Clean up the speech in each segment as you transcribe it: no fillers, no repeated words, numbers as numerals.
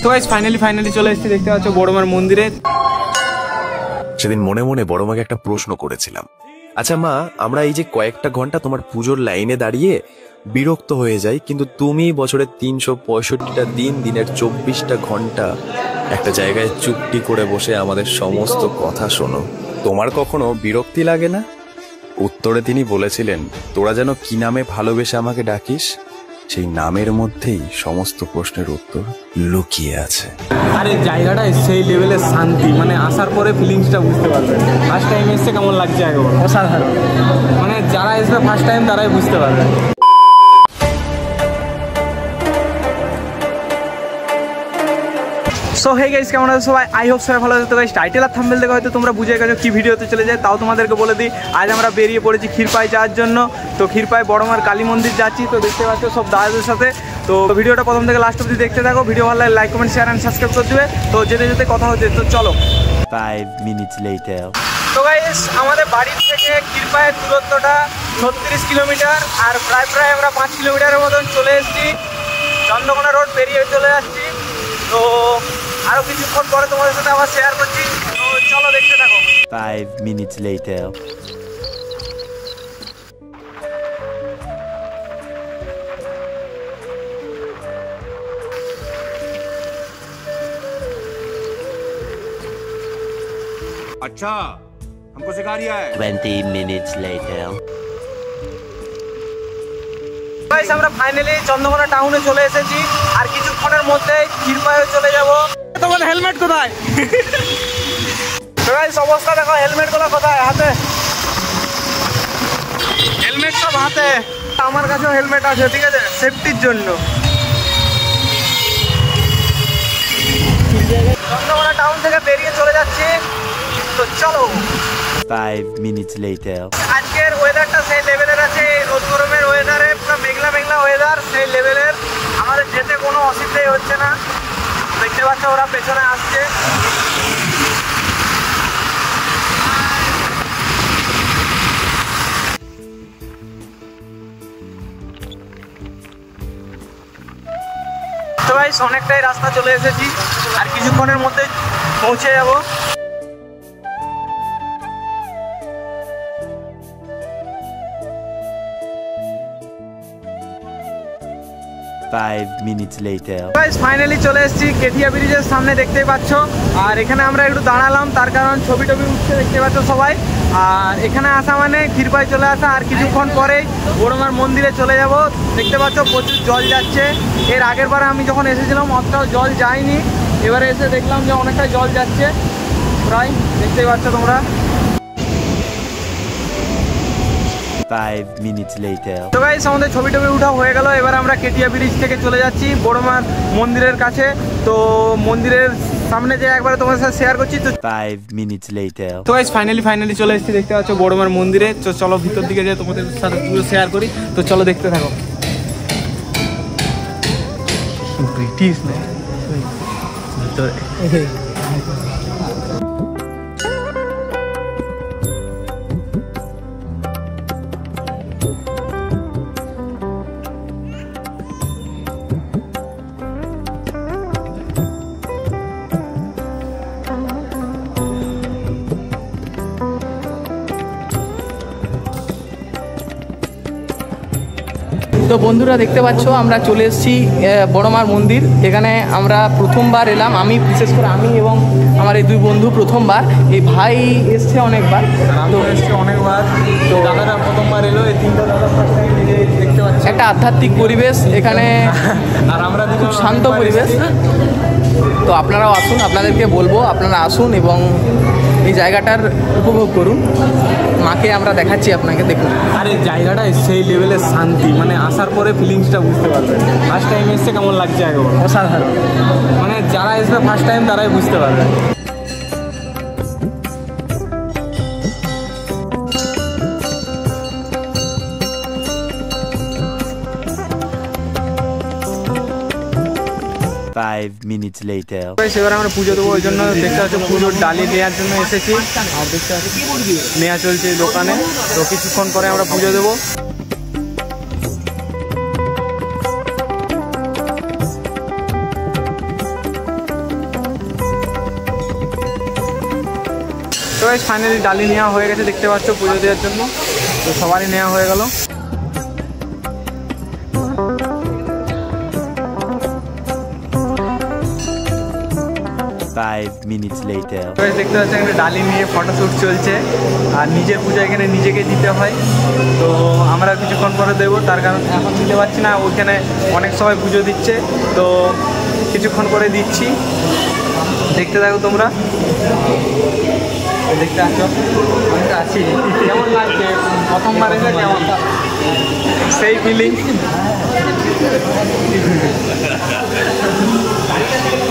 তো guys finally চলে এসেছি, দেখতে পাচ্ছ বড়মার মন্দিরে। সেদিন মনে মনে বড় মাকে একটা প্রশ্ন করেছিলাম, আচ্ছা মা, আমরা এই যে কয়েকটা ঘন্টা তোমার পুজোর লাইনে দাঁড়িয়ে বিরক্ত হয়ে যাই, কিন্তু তুমি বছরের 365টা দিন, দিনের 24টা ঘন্টা একটা জায়গায় চুপটি করে বসে আমাদের সমস্ত কথা শোনো, তোমার কখনো বিরক্তি লাগে না? উত্তরে তিনি বলেছিলেন, তোরা যেন কি নামে ভালোবেসে আমাকে ডাকিস, সেই নামের মধ্যেই সমস্ত প্রশ্নের উত্তর লুকিয়ে আছে। আরে জায়গাটায় সেই লেভেলের শান্তি, মানে আসার পরে ফিলিংসটা বুঝতে পারবে। ফার্স্ট টাইম এসে কেমন লাগছে আগে বলো, অসাধারণ। মানে যারা এসবে ফার্স্ট টাইম তারাই বুঝতে পারবে। সো হে গাইস, কেমন আছো সবাই? আই হোপ সবাই ভালো আছে। তো গাইস টাইটেল আর থাম্বনেল দেখে হয়তো তোমরা বুঝে গেছো কি ভিডিওতে চলে যায়, তাও তোমাদেরকে বলে দিই। আজ আমরা বেরিয়ে পড়েছি ক্ষীরপাই যাওয়ার জন্য। তো ক্ষীরপাই বড়মার কালী মন্দির যাচ্ছি। তো দেখতে পাচ্ছ সব দাদাদের সাথে। তো ভিডিওটা প্রথম থেকে লাস্ট অবধি দেখতে থাকো। ভিডিও ভালো লাগলে like, comment, share and subscribe করে দিবে। তো যেতে যেতে কথা হচ্ছে, তো চলো। 5 minutes later. তো গাইস আমাদের বাড়ির থেকে ক্ষীরপাইয়ের দূরত্বটা 36 কিলোমিটার, আর প্রায় আমরা 5 কিলোমিটারের মতন চলে এসেছি। চন্দ্রকোনা রোড পেরিয়ে চলে যাচ্ছি। তো আরো কিছুক্ষণ পরে তোমাদের সাথে আবার শেয়ার করছি। তো চলো দেখতে থাকো। 5 minutes later. अच्छा, हमको सिखा रिया है। 20 minutes later. গাইস আমরা ফাইনালি চন্দ্রকোনা টাউনে চলে এসেছি, আর কিছুক্ষণের মধ্যেই ক্ষীরপাইয়ে চলে যাব। তোমার হেলমেট কোথায়? গাইস অবস্থা দেখো, হেলমেট গুলো কোথায়? হাতে হেলমেট, সব হাতে। আমার কাছেও হেলমেট আছে, ঠিক আছে, সেফটির জন্য। চন্দ্রকোনা টাউন থেকে বেরিয়ে চলে যাচ্ছি। তো চলো। 5 minutes later. আজকের ওয়েদারটা সেই লেভেলের আছে, রোদ গরমের ওয়েদারে পুরো মেঘলা ওয়েদার, সেই লেভেলের। আমাদের যেতে কোনো অসুবিধাই হচ্ছে না। দেখতে পাচ্ছ ওরা পেছনে আসছে। তো ভাই অনেকটাই রাস্তা চলে এসেছি, আর কিছুক্ষণের মধ্যে পৌঁছে যাব। 5 minutes later. গাইস ফাইনালি চলে এসেছি কেটিয়া ব্রিজের সামনে, দেখতেই পাচ্ছ। আর এখানে আমরা একটু দাঁড়ালাম, তার কারণ ছবি উঠছে, দেখতে পাচ্ছ সবাই। আর এখানে আসা মানে ক্ষীরপাই চলে আসা। আর কিছুক্ষণ পরেই বড়মার মন্দিরে চলে যাব। দেখতে পাচ্ছ প্রচুর জল যাচ্ছে। এর আগের বারে আমি যখন এসেছিলাম অতটাও জল যায়নি, এবারে এসে দেখলাম যে অনেকটাই জল যাচ্ছে প্রায়, দেখতেই পাচ্ছ তোমরা। 5 minutes later. তো গাইস আমাদের ছবি উঠা হয়ে গেল। এবার আমরা কেটিয়া ব্রিজ থেকে চলে যাচ্ছি বড়মার মন্দিরের কাছে। তো মন্দিরের সামনে যে একবার তোমার সাথে শেয়ার করছি। তো 5 minutes later. তো গাইস ফাইনালি চলে এসেছি, দেখতে পাচ্ছ বড়মার মন্দিরে। তো চলো ভিতর দিকে যে তোমাদের সাথে পুরো শেয়ার করি। তো চলো দেখতে থাকো। ব্রিটিশ না ভিতরে। তো বন্ধুরা দেখতে পাচ্ছ আমরা চলে এসেছি বড়মার মন্দির। এখানে আমরা প্রথমবার এলাম, আমি বিশেষ করে আমি এবং আমার এই দুই বন্ধু প্রথমবার। এই ভাই এসছে অনেকবার, তো এসছে অনেকবার। তো দাদারা প্রথমবার এলো, এই তিনটা দাদা ফার্স্ট টাইম দেখতে পাচ্ছি। একটা আধ্যাত্মিক পরিবেশ এখানে, আর আমরা খুব শান্ত পরিবেশ। তো আপনারাও আসুন, আপনাদেরকে বলবো আপনারা আসুন এবং এই জায়গাটার উপভোগ করুন। মাকে আমরা দেখাচ্ছি আপনাকে, দেখুন। আর এই জায়গাটায় সেই লেভেলের শান্তি, মানে আসার পরে ফিলিংসটা বুঝতে পারবে। ফার্স্ট টাইম এসে কেমন লাগছে আগে বলো, অসাধারণ। মানে যারা এসবে ফার্স্ট টাইম তারাই বুঝতে পারবে। Five minutes later. এবার আমরা পুজো দেবো, ওই জন্য দেখতে পাচ্ছি পুজোর ডালি নেওয়ার জন্য এসেছি। আর দেখতে পাচ্ছি নেওয়া চলছে দোকানে। তো কিছুক্ষণ পরে আমরা পুজো দেবো। গাইস ফাইনালি ডালি নেওয়া হয়ে গেছে, দেখতে পাচ্ছ পুজো দেওয়ার জন্য। তো সবারই নেওয়া হয়ে গেল। 5 minutes later. দেখতে পাচ্ছেন এখানে ডালি নিয়ে ফটোশ্যুট চলছে, আর নিজের পূজা এখানে নিজেকে দিতে হয়। তো আমরা কিছুক্ষণ পরে দেবো, তার কারণ এখন দিতে পারছি না, ওইখানে অনেক সময় পুজো দিচ্ছে, তো কিছুক্ষণ করে দিচ্ছি। দেখতে থাকো তোমরা, দেখতে আসো। আমি তো আছি, কেমন লাগছে প্রথমবার এসে? কেমন সেই ফিলিং,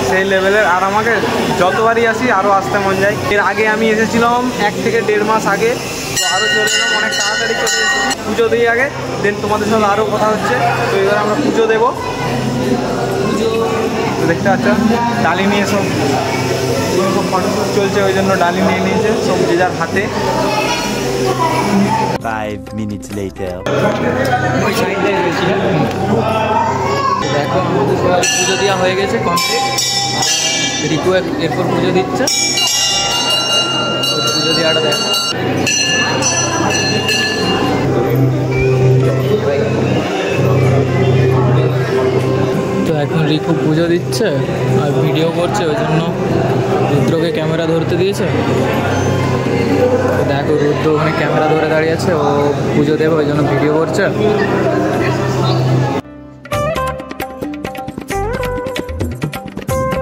সেই লেভেলের। আর আমাকে যতবারই আসি আরও আসতে মন যায়। এর আগে আমি এসেছিলাম 1 থেকে 1.5 মাস আগে, তো আরও চলে এলাম, অনেক তাড়াতাড়ি চলে এসেছি পুজো দিই আগে। দেন তোমাদের সাথে আরও কথা হচ্ছে। তো এবার আমরা পুজো দেবো। তো দেখতে পাচ্ছ ডালি নিয়ে সব ফটোশ্যুট চলছে, ওই জন্য ডালি নিয়ে নিয়েছে সব যে যার হাতে। 5 minutes later. ওই সাইডটাই রয়েছি। দেখো আমাদের সবাই পুজো দেওয়া হয়ে গেছে কমপ্লিট। রিকু এরপর পুজো দিচ্ছে, পুজো দেওয়াটা দেখ। তো এখন রিকু পুজো দিচ্ছে আর ভিডিও করছে, ওই জন্য রুদ্রকে ক্যামেরা ধরতে দিয়েছে। দেখো রুদ্র ওখানে ক্যামেরা ধরে দাঁড়িয়ে আছে, ও পুজো দেবে ওই জন্য ভিডিও করছে।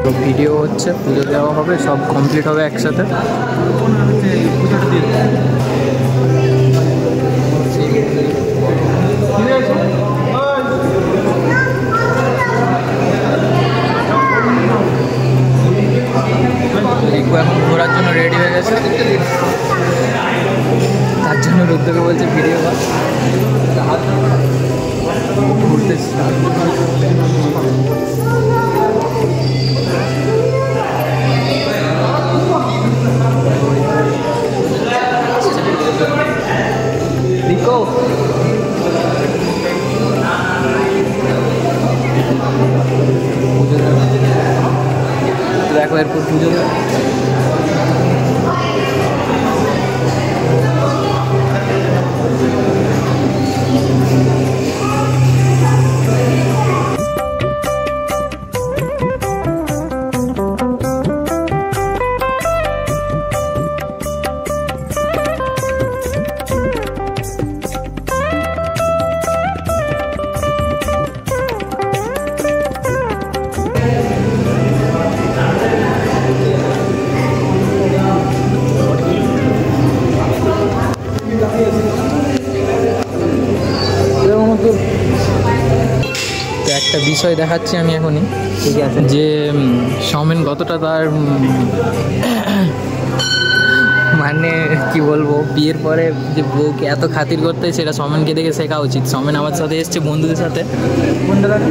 তো ভিডিও হচ্ছে, পুজো দেওয়া হবে, সব কমপ্লিট হবে একসাথে। রিকু এখন ঘোরার জন্য রেডি হয়ে গেছে, তার জন্য রুদ্রকে বলছে ভিডিও কর। ঘুরতে রিকো দেখো এরপর পুজো দেবে। তো একটা বিষয় দেখাচ্ছি আমি এখনই, ঠিক আছে, যে সৌমেন কতটা তার মানে কি বলবো, বিয়ের পরে যে বউকে এত খাতির করতে হয় সেটা সৌমেনকে দেখে শেখা উচিত। সৌমেন আমার সাথে এসছে বন্ধুদের সাথে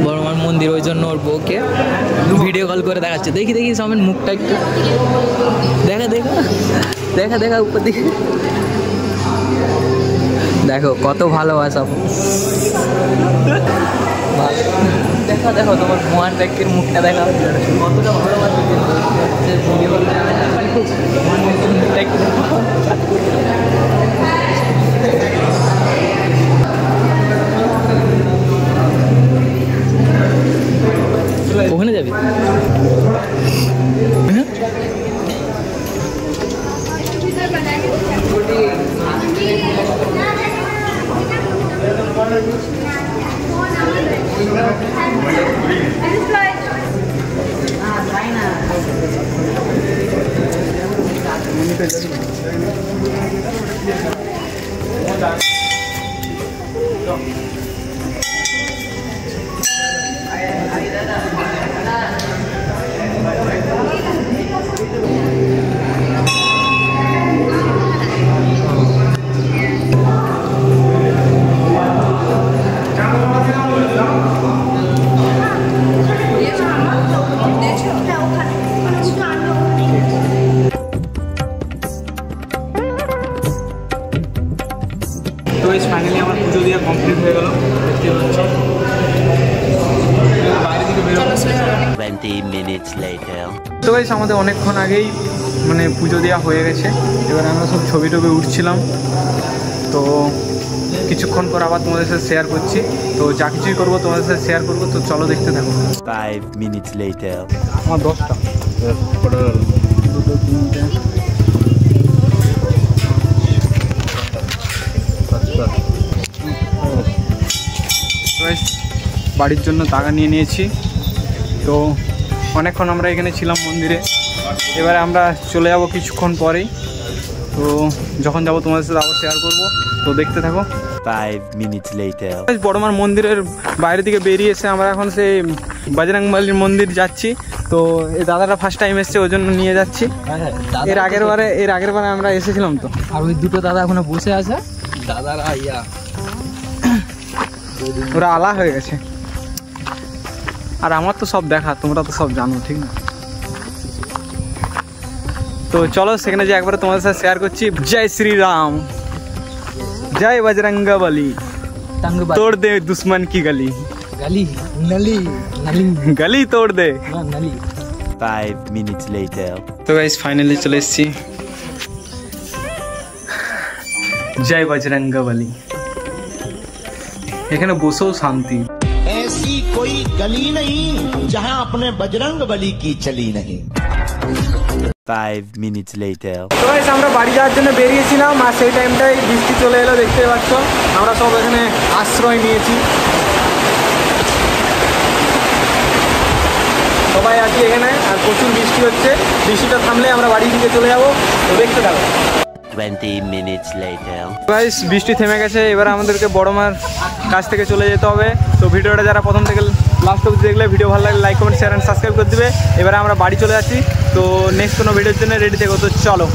বড়মার মন্দির, ওই জন্য ওর বউকে ভিডিও কল করে দেখাচ্ছে। দেখি দেখি সৌমেন মুখটা একটু দেখা দেখা দেখা দেখা উপর দিকে দেখো কত ভালোবাসা। দেখো দেখো তোমার মোহন ব্যক্তির মুখটা দেখা কতটা ভালোবাসা। ওখানে যাবি? 20 minutes later. তো গাইস আমাদের অনেকক্ষণ আগেই মানে পুজো দেওয়া হয়ে গেছে, এবার আমরা সব ছবি টবি উঠছিলাম। তো কিছুক্ষণ পর আবার তোমাদের সাথে শেয়ার করছি, তো যা কিছুই করবো তোমাদের সাথে শেয়ার করবো, তো চলো দেখতে থাকো। 5 minutes later. আমার 10টা বাড়ির জন্য টাকা নিয়ে নিয়েছি। তো অনেকক্ষণ আমরা এখানে ছিলাম মন্দিরে, এবারে আমরা চলে যাব কিছুক্ষণ পরেই। তো যখন যাব তোমাদের সাথে আবার শেয়ার করবো, তো দেখতে থাকো। 5 minutes later. বড়মার মন্দিরের বাইরের দিকে বেরিয়ে এসে আমরা এখন সেই বজরংবলীর মন্দির যাচ্ছি। তো এই দাদাটা ফার্স্ট টাইম এসছে, ওই জন্য নিয়ে যাচ্ছি। এর আগের বারে আমরা এসেছিলাম তো। আর ওই দুটো দাদা এখনো বসে আছে, দাদারা ওরা আলা হয়ে গেছে। আর আমার তো সব দেখা, তোমরা তো সব জানো, ঠিক না? তো চলো সেখানে যে একবার তোমাদের সাথে শেয়ার করছি। জয় শ্রীরাম, জয় বজরংবলী, तोड़ दे दुश्मन की गली, गली नली नली गली तोड़ दे। ना नली। 5 minutes later. তো গাইস ফাইনালি চলে এসেছি। জয় বজরংবলী। এখানে বসেও শান্তি। ऐसी कोई गली नहीं जहां अपने बजरंगबली की चली नहीं। 5 minutes later. তো গাইস আমরা বাড়ি যাওয়ার জন্য বেরিয়েছিলাম, আর সেই টাইমটাই বৃষ্টি চলে এলো, দেখতে পাচ্ছ। আমরা সব এখানে আশ্রয় নিয়েছি, সবাই আছি এখানে। আর প্রচুর বৃষ্টি হচ্ছে, বৃষ্টিটা থামলে আমরা বাড়ির দিকে চলে যাবো, তো দেখতে থাকো। 20 minutes later. গাইস বৃষ্টি থেমে গেছে, এবার আমাদেরকে বড়মার কাছ থেকে চলে যেতে হবে। তো ভিডিওটা যারা প্রথম থেকে লাস্ট অবধি দেখলে, ভিডিও ভালো লাগলে like comment share and subscribe করে দিবে। এবারে আমরা বাড়ি চলে যাচ্ছি, তো নেক্সট কোনো ভিডিওর জন্য রেডি থেকো, তো চলো।